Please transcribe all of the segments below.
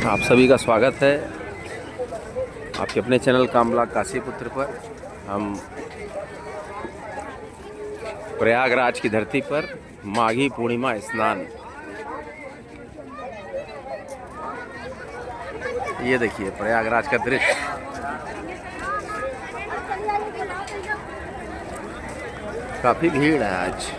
आप सभी का स्वागत है आपके अपने चैनल कामला काशीपुत्र पर। हम प्रयागराज की धरती पर माघी पूर्णिमा स्नान, ये देखिए प्रयागराज का दृश्य। काफी भीड़ है आज।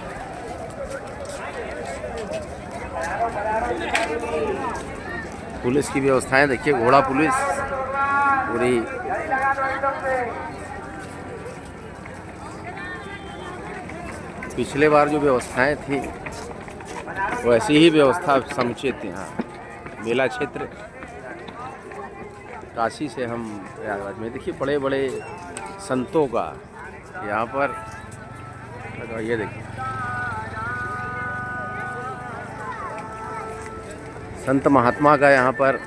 पुलिस की व्यवस्थाएं देखिए, घोड़ा पुलिस पूरी। पिछले बार जो व्यवस्थाएं थी वैसी ही व्यवस्था समुचित यहाँ मेला क्षेत्र काशी से हम प्रयागराज में देखिए बड़े बड़े संतों का यहाँ पर, ये देखिए संत महात्मा का यहाँ पर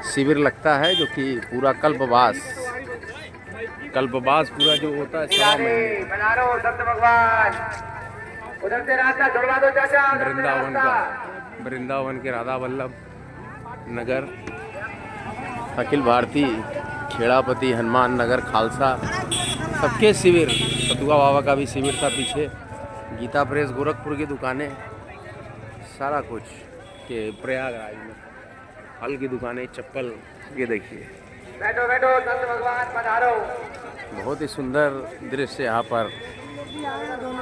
शिविर लगता है, जो कि पूरा कल्पवास पूरा जो होता है 6 महीने वृंदावन के राधा वल्लभ नगर, अखिल भारतीय खेड़ापति हनुमान नगर खालसा, सबके शिविर। सतुआ बाबा का भी शिविर था पीछे। गीता प्रेस गोरखपुर की दुकानें, सारा कुछ के प्रयागराज में फल की दुकानें, चप्पल, ये देखिए बैठो बैठो संत भगवान पधारो। बहुत ही सुंदर दृश्य यहाँ पर।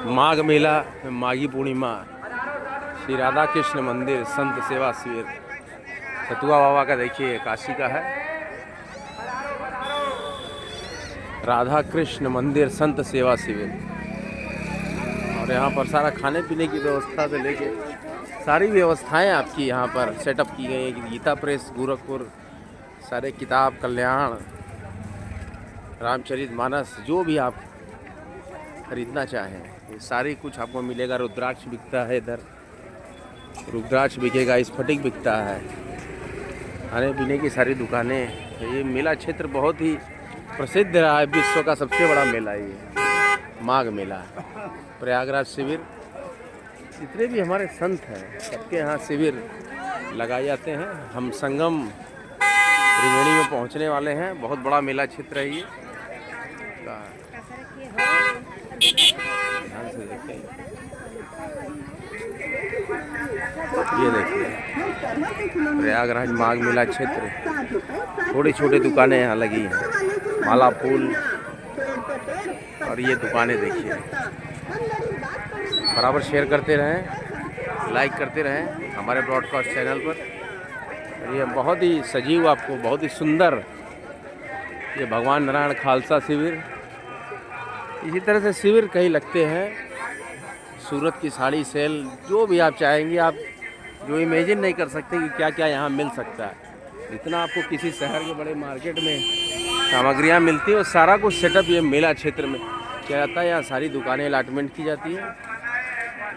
माघ मेला में माघी पूर्णिमा, श्री राधा कृष्ण मंदिर संत सेवा शिविर सतुआ बाबा का देखिए काशी का है। राधा कृष्ण मंदिर संत सेवा शिविर, और यहाँ पर सारा खाने पीने की व्यवस्था से लेके सारी व्यवस्थाएं आपकी यहाँ पर सेटअप की गई हैं। गीता प्रेस गोरखपुर, सारे किताब, कल्याण, रामचरितमानस, जो भी आप खरीदना चाहें ये सारी कुछ आपको मिलेगा। रुद्राक्ष बिकता है इधर, रुद्राक्ष बिकेगा, स्फटिक बिकता है, खाने पीने की सारी दुकानें। ये मेला क्षेत्र बहुत ही प्रसिद्ध रहा है, विश्व का सबसे बड़ा मेला ये माघ मेला। प्रयागराज शिविर, जितने भी हमारे संत हैं सबके यहाँ शिविर लगाए जाते हैं। हम संगम त्रिवेणी में पहुँचने वाले हैं। बहुत बड़ा मेला क्षेत्र है ये। ध्यान से देखिए, ये देखिए प्रयागराज माघ मेला क्षेत्र। छोटी छोटी दुकानें यहाँ लगी हैं, माला फूल, और ये दुकानें देखिए। बराबर शेयर करते रहें, लाइक करते रहें हमारे ब्रॉडकास्ट चैनल पर। ये बहुत ही सजीव, आपको बहुत ही सुंदर ये भगवान नारायण खालसा शिविर। इसी तरह से शिविर कई लगते हैं। सूरत की साड़ी सेल, जो भी आप चाहेंगे, आप जो इमेजिन नहीं कर सकते कि क्या क्या यहाँ मिल सकता है। इतना आपको किसी शहर के बड़े मार्केट में सामग्रियाँ मिलती है, और सारा कुछ सेटअप ये मेला क्षेत्र में किया जाता है। यहाँ सारी दुकानें अलाटमेंट की जाती हैं।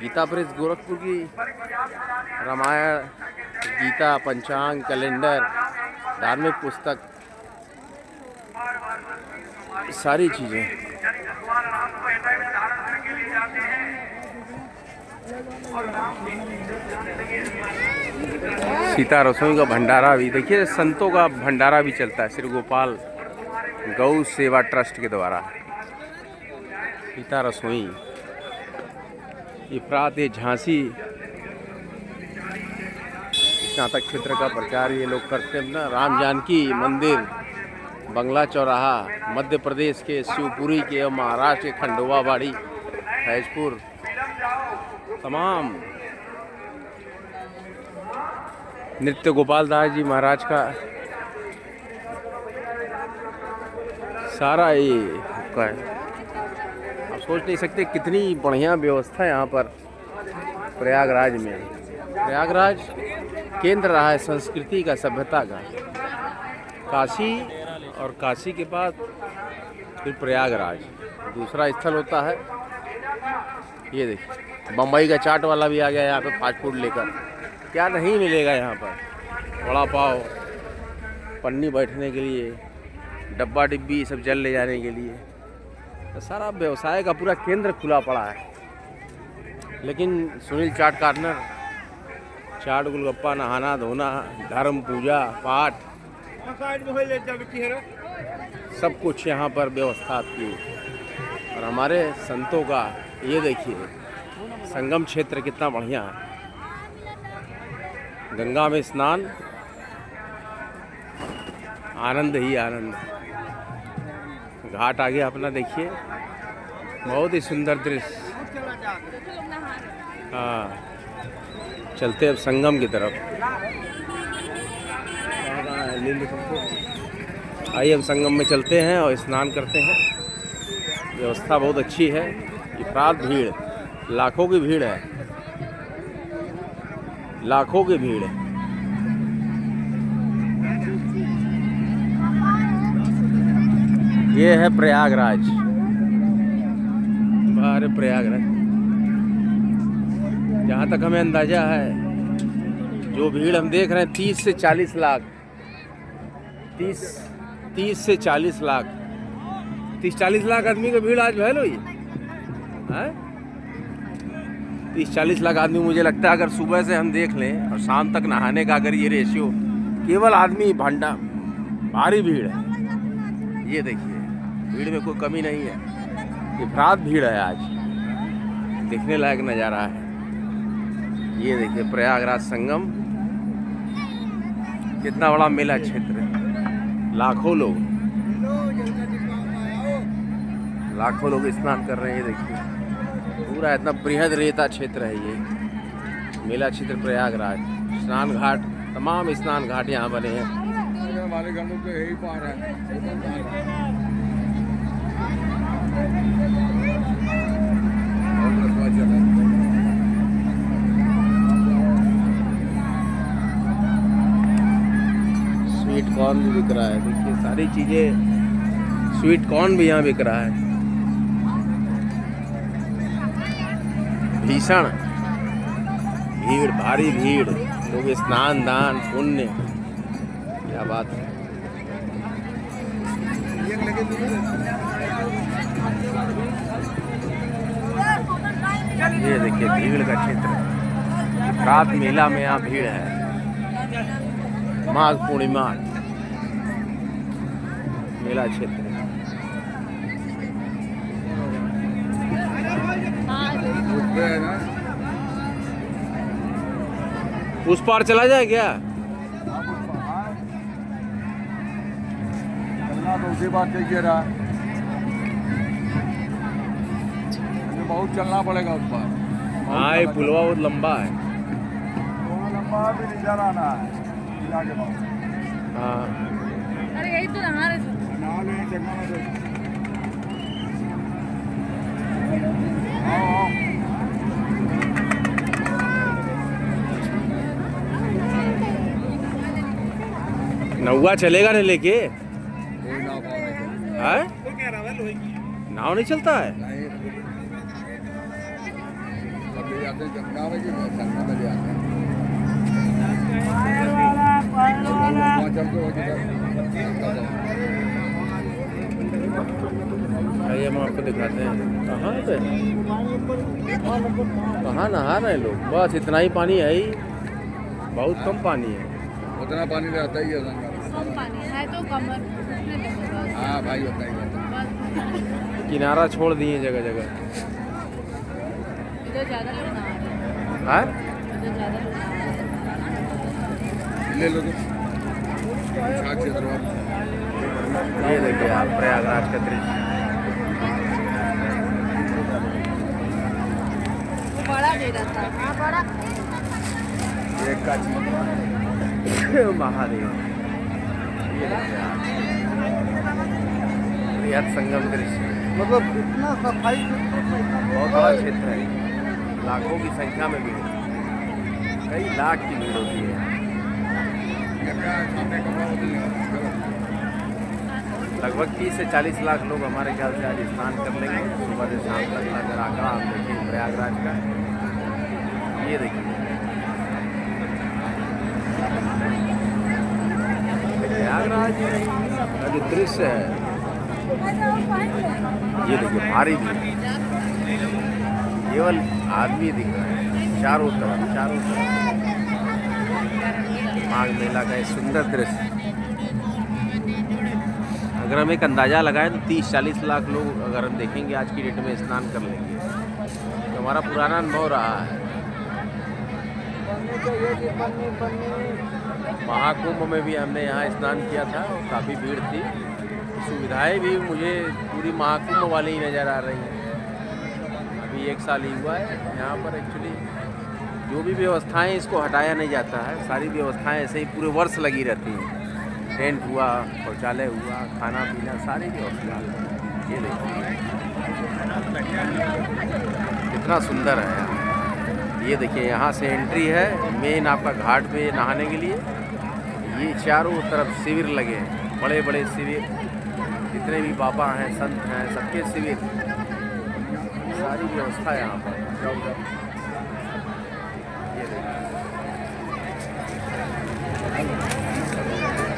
गीता प्रेस गोरखपुर की रामायण, गीता, पंचांग, कैलेंडर, धार्मिक पुस्तक, सारी चीज़ें। सीता रसोई का भंडारा भी देखिए, संतों का भंडारा भी चलता है श्री गोपाल गौ सेवा ट्रस्ट के द्वारा। सीता रसोई, ये प्रात, ये झांसी स्नातक क्षेत्र का प्रचार ये लोग करते हैं ना। राम जानकी मंदिर, बंगला चौराहा, मध्य प्रदेश के शिवपुरी के, महाराष्ट्र के खंडोबाबाड़ी, फैजपुर, तमाम नृत्य गोपाल दास जी महाराज का सारा ये हुक्का है। आप सोच नहीं सकते कितनी बढ़िया व्यवस्था है यहाँ पर प्रयागराज में। प्रयागराज केंद्र रहा है संस्कृति का, सभ्यता का। काशी, और काशी के बाद फिर प्रयागराज दूसरा स्थल होता है। ये देखिए बम्बई का चाट वाला भी आ गया यहाँ पे फास्ट फूड लेकर। क्या नहीं मिलेगा यहाँ पर, वड़ा पाव, पन्नी बैठने के लिए, डब्बा डिब्बी सब जल ले जाने के लिए, तो सारा व्यवसाय का पूरा केंद्र खुला पड़ा है। लेकिन सुनील चाट कॉर्नर चाट गोलगप्पा, नहाना धोना, धर्म, पूजा पाठ, सब कुछ यहाँ पर व्यवस्था आपकी। और हमारे संतों का ये देखिए संगम क्षेत्र कितना बढ़िया है। गंगा में स्नान, आनंद ही आनंद। घाट आगे अपना देखिए, बहुत ही सुंदर दृश्य। हाँ, चलते अब संगम की तरफ। आइए हम संगम में चलते हैं और स्नान करते हैं। व्यवस्था बहुत अच्छी है। इफरात भीड़, लाखों की भीड़ है, लाखों की भीड़ है। ये है प्रयागराज, बाहर है प्रयागराज। जहाँ तक हमें अंदाजा है, जो भीड़ हम देख रहे हैं 30 से 40 लाख, 30 से 40 लाख, 30-40 लाख आदमी की भीड़ आज है लो ये। 30-40 लाख आदमी, मुझे लगता है अगर सुबह से हम देख लें और शाम तक नहाने का अगर ये रेशियो, केवल आदमी भंडा भारी भीड़ है। ये देखिए भीड़ में कोई कमी नहीं है, इफरात भीड़ है आज, देखने लायक नज़ारा है। ये देखिए प्रयागराज संगम, कितना बड़ा मेला क्षेत्र है। लाखों लोग स्नान कर रहे हैं। ये देखिए पूरा इतना बृहद रेता क्षेत्र है ये मेला क्षेत्र प्रयागराज। स्नान घाट, तमाम स्नान घाट यहाँ बने हैं। स्वीट कॉर्न भी बिक रहा है, देखिए सारी चीज़ें। स्वीट कॉर्न भी यहाँ बिक रहा है। भीषण भीड़, भारी भीड़, लोग स्नान दान पुण्य, क्या बात है। ये देखिए भीड़ का क्षेत्र, रात मेला में यहाँ भीड़ है। माघ पूर्णिमा मेला क्षेत्र। उस पार चला जाए क्या? तो उसी बात देखिए रहा, बहुत चलना पड़ेगा उस पार। हाँ, ये पुलवा बहुत लंबा है। लंबा भी इधर आना है के बाद। हाँ, अरे यही तो नहा रहे थे। नौवा चलेगा नहीं लेके? कोई नाव है? नाव नहीं चलता है? ले जाते हैं गंगा में, चलना में ले आते हैं। आइए हम आपको दिखाते हैं कहाँ पे, कहाँ नहा रहे हैं लोग। बस इतना ही पानी है ही, बहुत कम पानी है। उतना पानी रहता ही है गंगा में। कम पानी है तो कमर। हाँ भाई, होता ही है। किनारा छोड़ दिए जगह जगह। इधर ज़्यादा लोग नहा रहे हैं। हाँ? इधर ज़्यादा लोग नहा रहे हैं। ले लो तो छाछ से दरबार। ये देखिए आप प्रयागराज का दृश्य। बड़ा दे रहा था। हाँ बड़ा। एक का चीज महादेव। ये देखिए आप, बृहद संगम दृश्य, मतलब इतना सफाई बहुत बड़ा क्षेत्र है। लाखों की संख्या में भीड़, कई लाख की भीड़ होती है। लगभग 30 से 40 लाख लोग हमारे ख्याल से आज स्नान कर लेंगे सुबह से शाम तक। अगर आंकड़ा हम देखें प्रयागराज का, ये देखिए प्रयागराज का जो दृश्य है, ये देखिए भारी भीड़, केवल आदमी दिख रहा है चारों तरफ। माघ मेला का एक सुंदर दृश्य। अगर हम एक अंदाज़ा लगाएं तो 30-40 लाख लोग अगर हम देखेंगे आज की डेट में स्नान कर लेंगे, तो हमारा पुराना अनुभव रहा है। महाकुंभ में भी हमने यहाँ स्नान किया था और काफ़ी भीड़ थी। सुविधाएं भी मुझे पूरी महाकुंभ वाली ही नज़र आ रही हैं। अभी 1 साल ही हुआ है यहाँ पर। एक्चुअली जो भी व्यवस्थाएं, इसको हटाया नहीं जाता है, सारी व्यवस्थाएं ऐसे ही पूरे वर्ष लगी रहती हैं। टेंट हुआ, शौचालय हुआ, खाना पीना, सारी व्यवस्था। ये देखिए कितना सुंदर है यहाँ। ये देखिए यहाँ से एंट्री है मेन आपका घाट पे नहाने के लिए। ये चारों तरफ शिविर लगे हैं, बड़े बड़े शिविर, जितने भी बाबा हैं, संत हैं, सबके शिविर, सारी व्यवस्था यहाँ पर। ये देखिए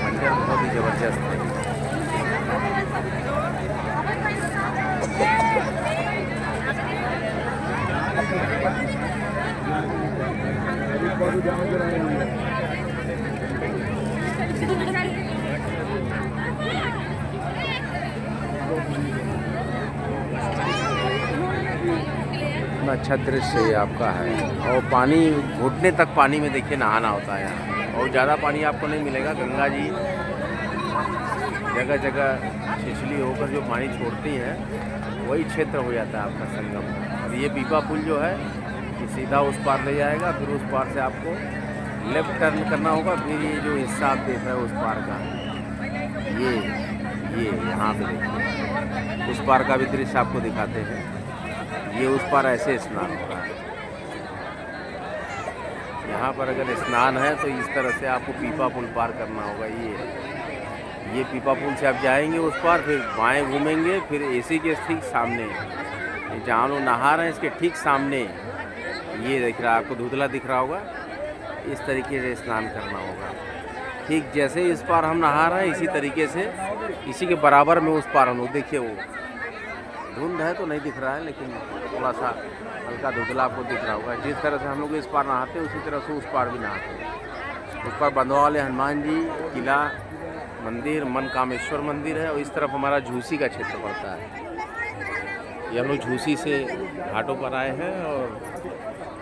मंदिर बहुत ही जबरदस्त है। इतना अच्छा दृश्य ये आपका है। और पानी घुटने तक पानी में देखिए नहाना होता है यहाँ, और ज़्यादा पानी आपको नहीं मिलेगा। गंगा जी जगह जगह छिछली होकर जो पानी छोड़ती हैं, वही क्षेत्र हो जाता है आपका संगम। और ये पीपा पुल जो है ये सीधा उस पार ले जाएगा, फिर उस पार से आपको लेफ़्ट टर्न करना होगा। फिर ये जो हिस्सा आप देख रहे हैं उस पार का, ये यहाँ पे देखिए उस पार का भी दृश्य आपको दिखाते हैं। ये उस पार ऐसे स्नान हो रहा है। यहाँ पर अगर स्नान है तो इस तरह से आपको पीपा पुल पार करना होगा। ये पीपा पुल से आप जाएंगे उस पार, फिर बाएं घूमेंगे, फिर एसी के ठीक सामने जहाँ लोग नहा रहे हैं इसके ठीक सामने ये दिख रहा है आपको, धुंधला दिख रहा होगा। इस तरीके से स्नान करना होगा। ठीक जैसे इस पार हम नहा रहे हैं इसी तरीके से, इसी के बराबर में उस पार हम लोग, देखिए वो धुंध है तो नहीं दिख रहा है, लेकिन थोड़ा सा हल्का धुंधला आपको दिख रहा होगा। जिस तरह से हम लोग इस पार नहाते हैं उसी तरह से उस पार भी नहाते हैं। उस पार बंधवा वाले हनुमान जी किला मंदिर, मनकामेश्वर मंदिर है, और इस तरफ हमारा झूसी का क्षेत्र पड़ता है। ये हम लोग झूसी से घाटों पर आए हैं, और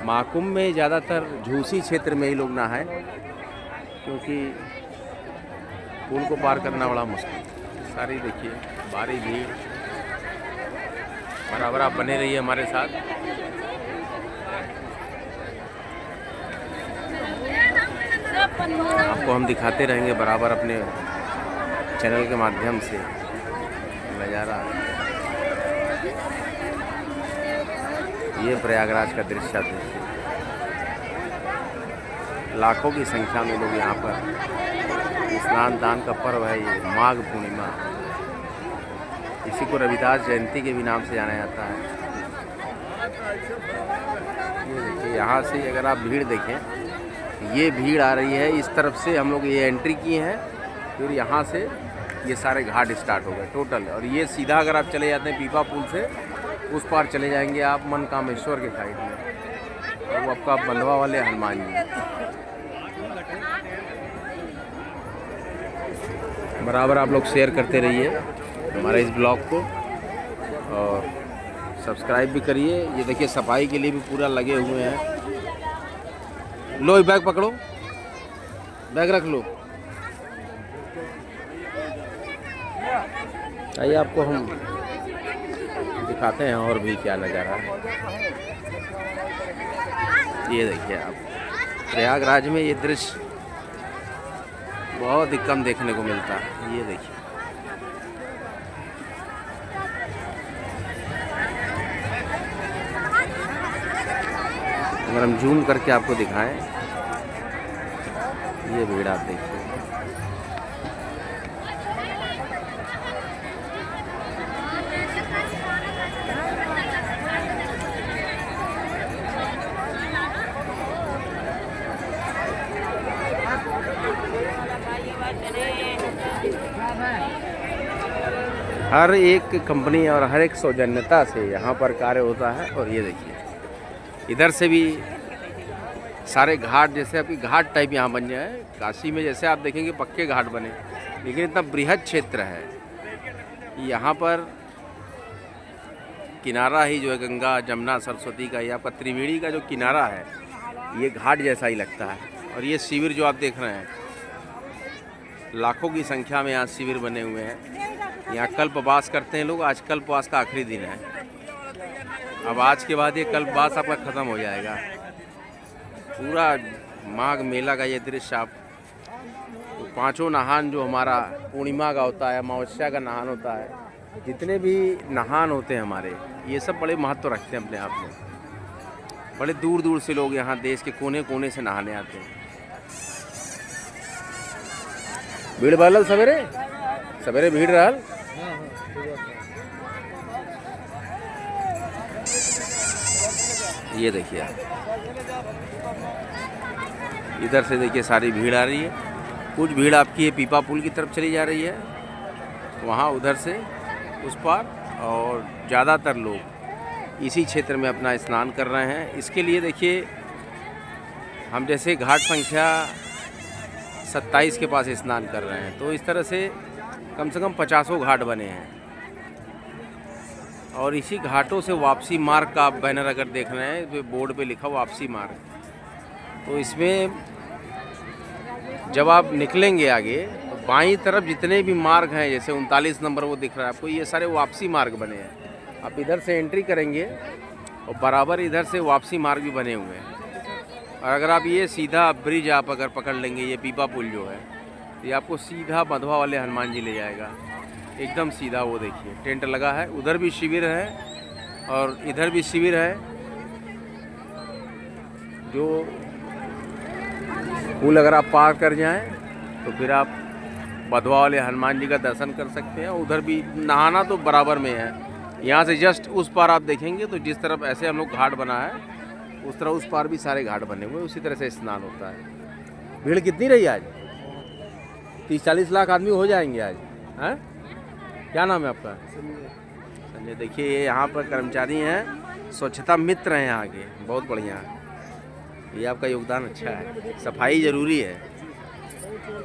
महाकुंभ में ज़्यादातर झूसी क्षेत्र में ही लोग नहाए, क्योंकि पुल को पार करना बड़ा मुश्किल। सारी देखिए भारी भीड़। बराबर आप बने रहिए हमारे साथ। आपको हम दिखाते रहेंगे बराबर अपने चैनल के माध्यम से नज़ारा। ये प्रयागराज का दृश्य देखिए, लाखों की संख्या में लोग यहाँ पर स्नान दान का पर्व है ये माघ पूर्णिमा। इसी को रविदास जयंती के भी नाम से जाना जाता है। ये देखिए यहाँ से अगर आप भीड़ देखें, ये भीड़ आ रही है इस तरफ से। हम लोग ये एंट्री किए हैं, फिर यहाँ से ये सारे घाट स्टार्ट हो गए टोटल। और ये सीधा अगर आप चले जाते हैं पीपा पुल से, उस पार चले जाएंगे आप मनकामेश्वर के साइड में, और वो आपका बंधवा वाले हनुमान जी। बराबर आप लोग शेयर करते रहिए हमारे इस ब्लॉग को, और सब्सक्राइब भी करिए। ये देखिए सफाई के लिए भी पूरा लगे हुए हैं। लो ये बैग पकड़ो, बैग रख लो। आइए आपको हम दिखाते हैं और भी क्या नज़ारा है। ये देखिए आप, प्रयागराज में ये दृश्य बहुत ही कम देखने को मिलता है। ये देखिए अगर हम जूम करके आपको दिखाएं, ये भीड़ आप देखिए। हर एक कंपनी और हर एक सौजन्यता से यहाँ पर कार्य होता है। और ये देखिए इधर से भी सारे घाट जैसे आपकी घाट टाइप यहाँ बन जाए। काशी में जैसे आप देखेंगे पक्के घाट बने, लेकिन इतना बृहद क्षेत्र है यहाँ पर। किनारा ही जो है गंगा जमुना सरस्वती का, ये आपका त्रिवेणी का जो किनारा है ये घाट जैसा ही लगता है। और ये शिविर जो आप देख रहे हैं, लाखों की संख्या में यहाँ शिविर बने हुए हैं। यहाँ कल्पवास करते हैं लोग। आज कल्पवास का आखिरी दिन है। अब आज के बाद ये कल्पवास आपका ख़त्म हो जाएगा। पूरा माघ मेला का ये दृश्य आप, तो पांचों नहान जो हमारा पूर्णिमा का होता है, अमावस्या का नहान होता है, जितने भी नहान होते हैं हमारे, ये सब बड़े महत्व रखते हैं अपने आप में। बड़े दूर दूर से लोग यहाँ देश के कोने कोने से नहाने आते हैं। भीड़ बढ़ल सवेरे सवेरे भीड़ रहल। ये देखिए आप, इधर से देखिए सारी भीड़ आ रही है। कुछ भीड़ आपकी पीपा पुल की तरफ चली जा रही है, वहाँ उधर से उस पार, और ज़्यादातर लोग इसी क्षेत्र में अपना स्नान कर रहे हैं। इसके लिए देखिए हम जैसे घाट संख्या 27 के पास स्नान कर रहे हैं, तो इस तरह से कम 50 घाट बने हैं। और इसी घाटों से वापसी मार्ग का आप बैनर अगर देख रहे हैं तो बोर्ड पे लिखा वापसी मार्ग, तो इसमें जब आप निकलेंगे आगे तो बाईं तरफ जितने भी मार्ग हैं, जैसे 39 नंबर वो दिख रहा है आपको, ये सारे वापसी मार्ग बने हैं। आप इधर से एंट्री करेंगे और बराबर इधर से वापसी मार्ग भी बने हुए हैं। और अगर आप ये सीधा ब्रिज आप अगर पकड़ लेंगे, ये पीपा पुल जो है, ये आपको सीधा मधवा वाले हनुमान जी ले जाएगा, एकदम सीधा। वो देखिए टेंट लगा है, उधर भी शिविर है और इधर भी शिविर है। जो पुल अगर आप पार कर जाएं तो फिर आप मधवा वाले हनुमान जी का दर्शन कर सकते हैं। उधर भी नहाना तो बराबर में है। यहाँ से जस्ट उस पार आप देखेंगे तो जिस तरफ ऐसे हम लोग घाट बना है, उस तरह उस पार भी सारे घाट बने हुए, उसी तरह से स्नान होता है। भीड़ कितनी रही आज? 30-40 लाख आदमी हो जाएंगे आज, हैं? क्या नाम है आपका? संजय। देखिए ये यहाँ पर कर्मचारी हैं, स्वच्छता मित्र हैं यहाँ के, बहुत बढ़िया। ये आपका योगदान अच्छा है, सफाई ज़रूरी है।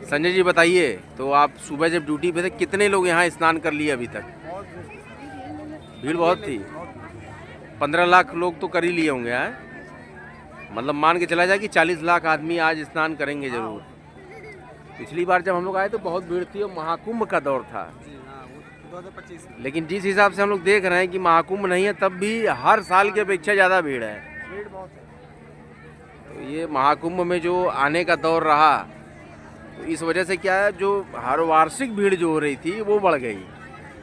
संजय जी बताइए, तो आप सुबह जब ड्यूटी पे थे कितने लोग यहाँ स्नान कर लिए अभी तक? भीड़ बहुत थी, 15 लाख लोग तो कर ही लिए होंगे, हैं? मतलब मान के चला जाए कि 40 लाख आदमी आज स्नान करेंगे ज़रूर। पिछली बार जब हम लोग आए तो बहुत भीड़ थी और महाकुंभ का दौर था, 2025। लेकिन जिस हिसाब से हम लोग देख रहे हैं कि महाकुंभ नहीं है, तब भी हर साल की अपेक्षा ज़्यादा भीड़ है। भीड़ बहुत है। तो ये महाकुंभ में जो आने का दौर रहा, तो इस वजह से क्या है, जो हर वार्षिक भीड़ जो हो रही थी वो बढ़ गई।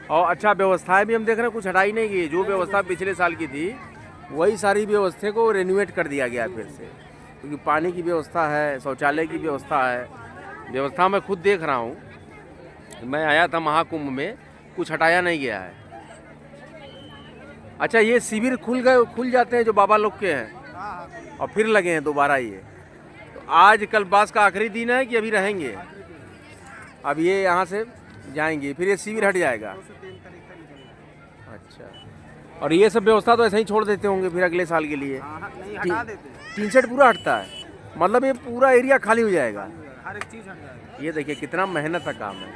और अच्छा व्यवस्थाएं भी हम देख रहे हैं कुछ हटाई नहीं गई। जो व्यवस्था पिछले साल की थी वही सारी व्यवस्था को रेनोवेट कर दिया गया फिर से, क्योंकि पानी की व्यवस्था है, शौचालय की व्यवस्था है। व्यवस्था मैं खुद देख रहा हूँ, मैं आया था महाकुंभ में, कुछ हटाया नहीं गया है। अच्छा ये शिविर खुल जाते हैं जो बाबा लोग के हैं और फिर लगे हैं दोबारा ये, तो आज कल्पवास का आखिरी दिन है कि अभी रहेंगे? अब ये यहाँ से जाएंगे फिर ये शिविर हट जाएगा। अच्छा, और ये सब व्यवस्था तो ऐसे ही छोड़ देते होंगे फिर अगले साल के लिए? नहीं, हटा देते हैं। टीन शेड पूरा हटता है, मतलब ये पूरा एरिया खाली हो जाएगा। हर एक चीज़ हट जाएगी। ये देखिए कितना मेहनत का काम है,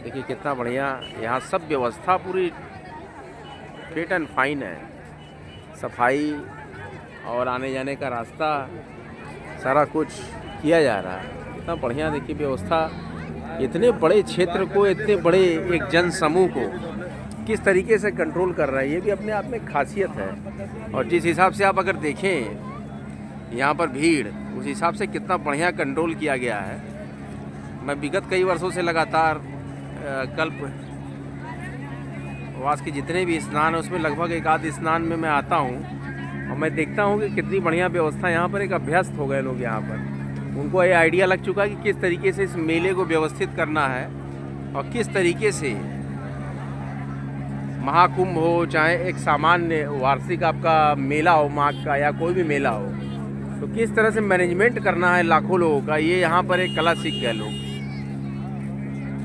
देखिए कितना बढ़िया। यहाँ सब व्यवस्था पूरी फिट एंड फाइन है। सफाई और आने जाने का रास्ता सारा कुछ किया जा रहा है। इतना बढ़िया देखिए व्यवस्था, इतने बड़े क्षेत्र को, इतने बड़े एक जन समूह को किस तरीके से कंट्रोल कर रहा है, ये भी अपने आप में खासियत है। और जिस हिसाब से आप अगर देखें यहाँ पर भीड़, उस हिसाब से कितना बढ़िया कंट्रोल किया गया है। मैं विगत कई वर्षों से लगातार कल्पवास के जितने भी स्नान है उसमें लगभग एक आध स्नान में मैं आता हूँ और मैं देखता हूँ कि कितनी बढ़िया व्यवस्था यहाँ पर। एक अभ्यस्त हो गए लोग यहाँ पर, उनको ये आइडिया लग चुका है कि किस तरीके से इस मेले को व्यवस्थित करना है और किस तरीके से महाकुंभ हो, चाहे एक सामान्य वार्षिक आपका मेला हो माघ का या कोई भी मेला हो, तो किस तरह से मैनेजमेंट करना है लाखों लोगों का, ये यहाँ पर एक कला सीख गए लोग।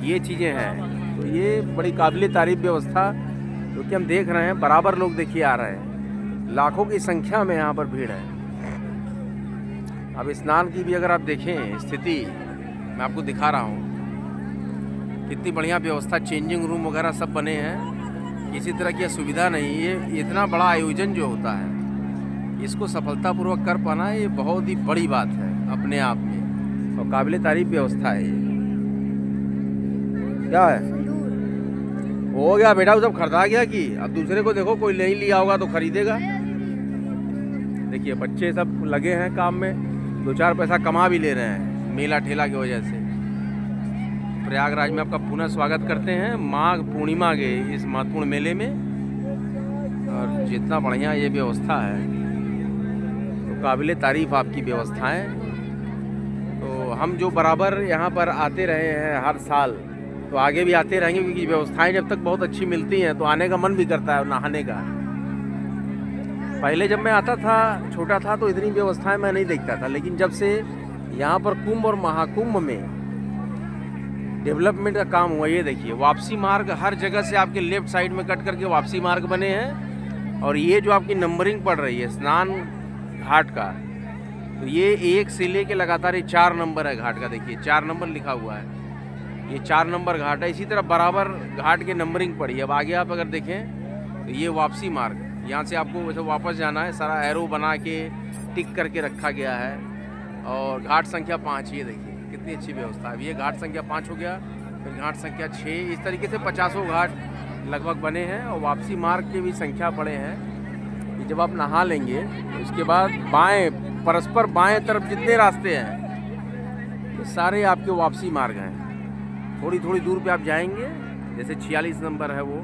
ये चीज़ें हैं, तो ये बड़ी काबिल तारीफ व्यवस्था जो कि हम देख रहे हैं। बराबर लोग देखिए आ रहे हैं, लाखों की संख्या में यहाँ पर भीड़ है। अब स्नान की भी अगर आप देखें स्थिति, मैं आपको दिखा रहा हूँ कितनी बढ़िया व्यवस्था, चेंजिंग रूम वगैरह सब बने हैं, किसी तरह की असुविधा नहीं। ये इतना बड़ा आयोजन जो होता है इसको सफलतापूर्वक कर पाना ये बहुत ही बड़ी बात है अपने आप में, और काबिल तारीफ व्यवस्था है ये। क्या है हो गया बेटा, वो सब खरीदा गया कि अब दूसरे को देखो, कोई नहीं लिया होगा तो खरीदेगा। देखिए बच्चे सब लगे हैं काम में, 2-4 पैसा कमा भी ले रहे हैं मेला ठेला की वजह से। प्रयागराज में आपका पुनः स्वागत करते हैं माघ पूर्णिमा के इस महत्वपूर्ण मेले में। और जितना बढ़िया ये व्यवस्था है तो काबिल तारीफ आपकी व्यवस्थाएं। तो हम जो बराबर यहाँ पर आते रहे हैं हर साल, तो आगे भी आते रहेंगे, क्योंकि व्यवस्थाएं जब तक बहुत अच्छी मिलती हैं तो आने का मन भी करता है नहाने का। पहले जब मैं आता था, छोटा था, तो इतनी व्यवस्थाएं मैं नहीं देखता था, लेकिन जब से यहाँ पर कुंभ और महाकुंभ में डेवलपमेंट का काम हुआ, ये देखिए वापसी मार्ग हर जगह से आपके लेफ्ट साइड में कट करके वापसी मार्ग बने हैं। और ये जो आपकी नंबरिंग पड़ रही है स्नान घाट का, तो ये 1 से लेके लगातार ये 4 नंबर है घाट का। देखिए 4 नंबर लिखा हुआ है, ये 4 नंबर घाट है। इसी तरह बराबर घाट के नंबरिंग पड़ी है। अब आगे आप अगर देखें तो ये वापसी मार्ग, यहाँ से आपको वैसे वापस जाना है, सारा एरो बना के टिक करके रखा गया है। और घाट संख्या 5, ये देखिए कितनी अच्छी व्यवस्था है। ये घाट संख्या 5 हो गया, फिर घाट संख्या 6, इस तरीके से 50 घाट लगभग बने हैं। और वापसी मार्ग के भी संख्या पड़े हैं। जब आप नहा लेंगे तो उसके बाद बाएं, परस्पर बाएं तरफ जितने रास्ते हैं ये सारे आपके वापसी मार्ग हैं। थोड़ी थोड़ी दूर पे आप जाएंगे, जैसे 46 नंबर है वो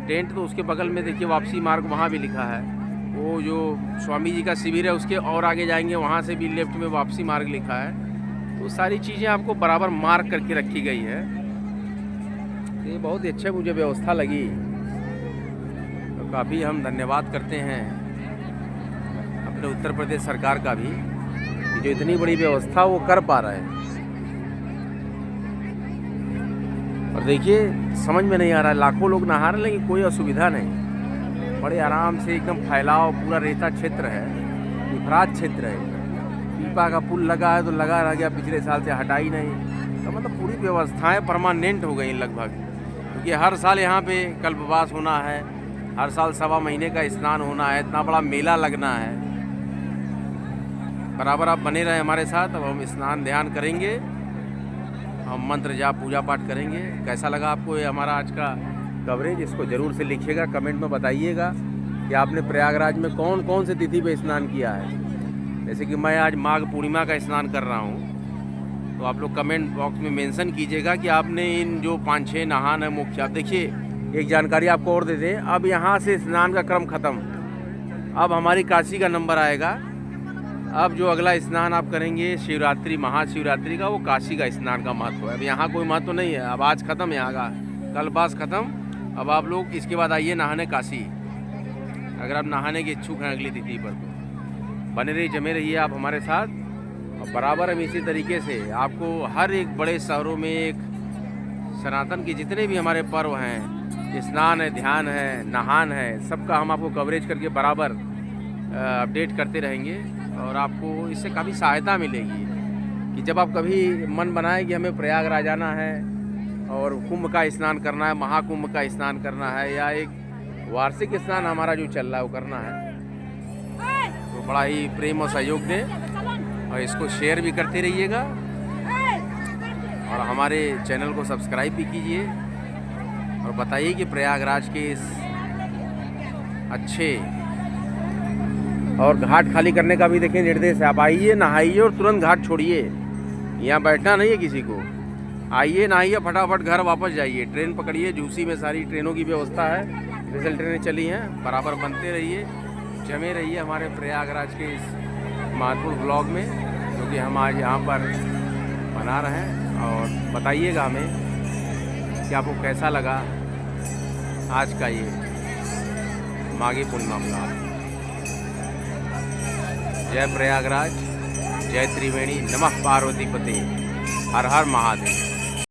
टेंट, तो उसके बगल में देखिए वापसी मार्ग वहाँ भी लिखा है। वो जो स्वामी जी का शिविर है उसके और आगे जाएंगे, वहाँ से भी लेफ्ट में वापसी मार्ग लिखा है। तो सारी चीज़ें आपको बराबर मार्क करके रखी गई है। तो ये बहुत ही अच्छा मुझे व्यवस्था लगी, तो काफ़ी हम धन्यवाद करते हैं अपने उत्तर प्रदेश सरकार का भी, कि जो इतनी बड़ी व्यवस्था वो कर पा रहा है। और देखिए समझ में नहीं आ रहा है, लाखों लोग नहा रहे, लेकिन कोई असुविधा नहीं, बड़े आराम से एकदम फैलाव, पूरा रेता क्षेत्र है, विपरात क्षेत्र है। पीपा का पुल लगा है तो लगा रह गया, पिछले साल से हटा ही नहीं। तो मतलब पूरी व्यवस्थाएं परमानेंट हो गई लगभग, क्योंकि हर साल यहाँ पे कल्पवास होना है, हर साल 1.25 महीने का स्नान होना है, इतना बड़ा मेला लगना है। बराबर आप बने रहे हमारे साथ। अब हम स्नान ध्यान करेंगे, हम मंत्र जाप पूजा पाठ करेंगे। कैसा लगा आपको ये हमारा आज का कवरेज, इसको ज़रूर से लिखिएगा, कमेंट में बताइएगा कि आपने प्रयागराज में कौन कौन से तिथि पे स्नान किया है। जैसे कि मैं आज माघ पूर्णिमा का स्नान कर रहा हूँ, तो आप लोग कमेंट बॉक्स में मेंशन कीजिएगा कि आपने इन जो 5-6 नहान है मुख्य। आप देखिए एक जानकारी आपको और दे दें, अब यहाँ से स्नान का क्रम ख़त्म, अब हमारी काशी का नंबर आएगा। अब जो अगला स्नान आप करेंगे शिवरात्रि, महाशिवरात्रि का, वो काशी का स्नान का महत्व है। अब यहाँ कोई महत्व नहीं है, अब आज ख़त्म यहाँ का, कल बास ख़त्म। अब आप लोग इसके बाद आइए नहाने काशी, अगर आप नहाने के इच्छुक हैं अगली तिथि पर। तो बने रहिए, जमे रहिए आप हमारे साथ। और बराबर हम इसी तरीके से आपको हर एक बड़े शहरों में एक सनातन के जितने भी हमारे पर्व हैं, स्नान है, ध्यान है, नहान है, सबका हम आपको कवरेज करके बराबर अपडेट करते रहेंगे। और आपको इससे काफ़ी सहायता मिलेगी कि जब आप कभी मन बनाए कि हमें प्रयागराज आना है और कुंभ का स्नान करना है, महाकुंभ का स्नान करना है, या एक वार्षिक स्नान हमारा जो चल रहा है वो करना है, तो बड़ा ही प्रेम और सहयोग दें और इसको शेयर भी करते रहिएगा। और हमारे चैनल को सब्सक्राइब भी कीजिए और बताइए कि प्रयागराज के इस अच्छे और घाट खाली करने का भी देखिए निर्देश है। आप आइए, नहाइए और तुरंत घाट छोड़िए, यहाँ बैठना नहीं है किसी को। आइए, नहाइए, फटाफट घर वापस जाइए। ट्रेन पकड़िए, झूसी में सारी ट्रेनों की व्यवस्था है, स्पेशल ट्रेनें चली हैं। बराबर बनते रहिए, जमे रहिए हमारे प्रयागराज के इस महत्वपूर्ण ब्लॉग में, क्योंकि हम आज यहाँ पर बना रहे हैं। और बताइएगा हमें कि आपको कैसा लगा आज का ये माघी पूर्णिमा ब्लॉग। जय प्रयागराज, जय त्रिवेणी, नमः पार्वती पते, हर हर महादेव।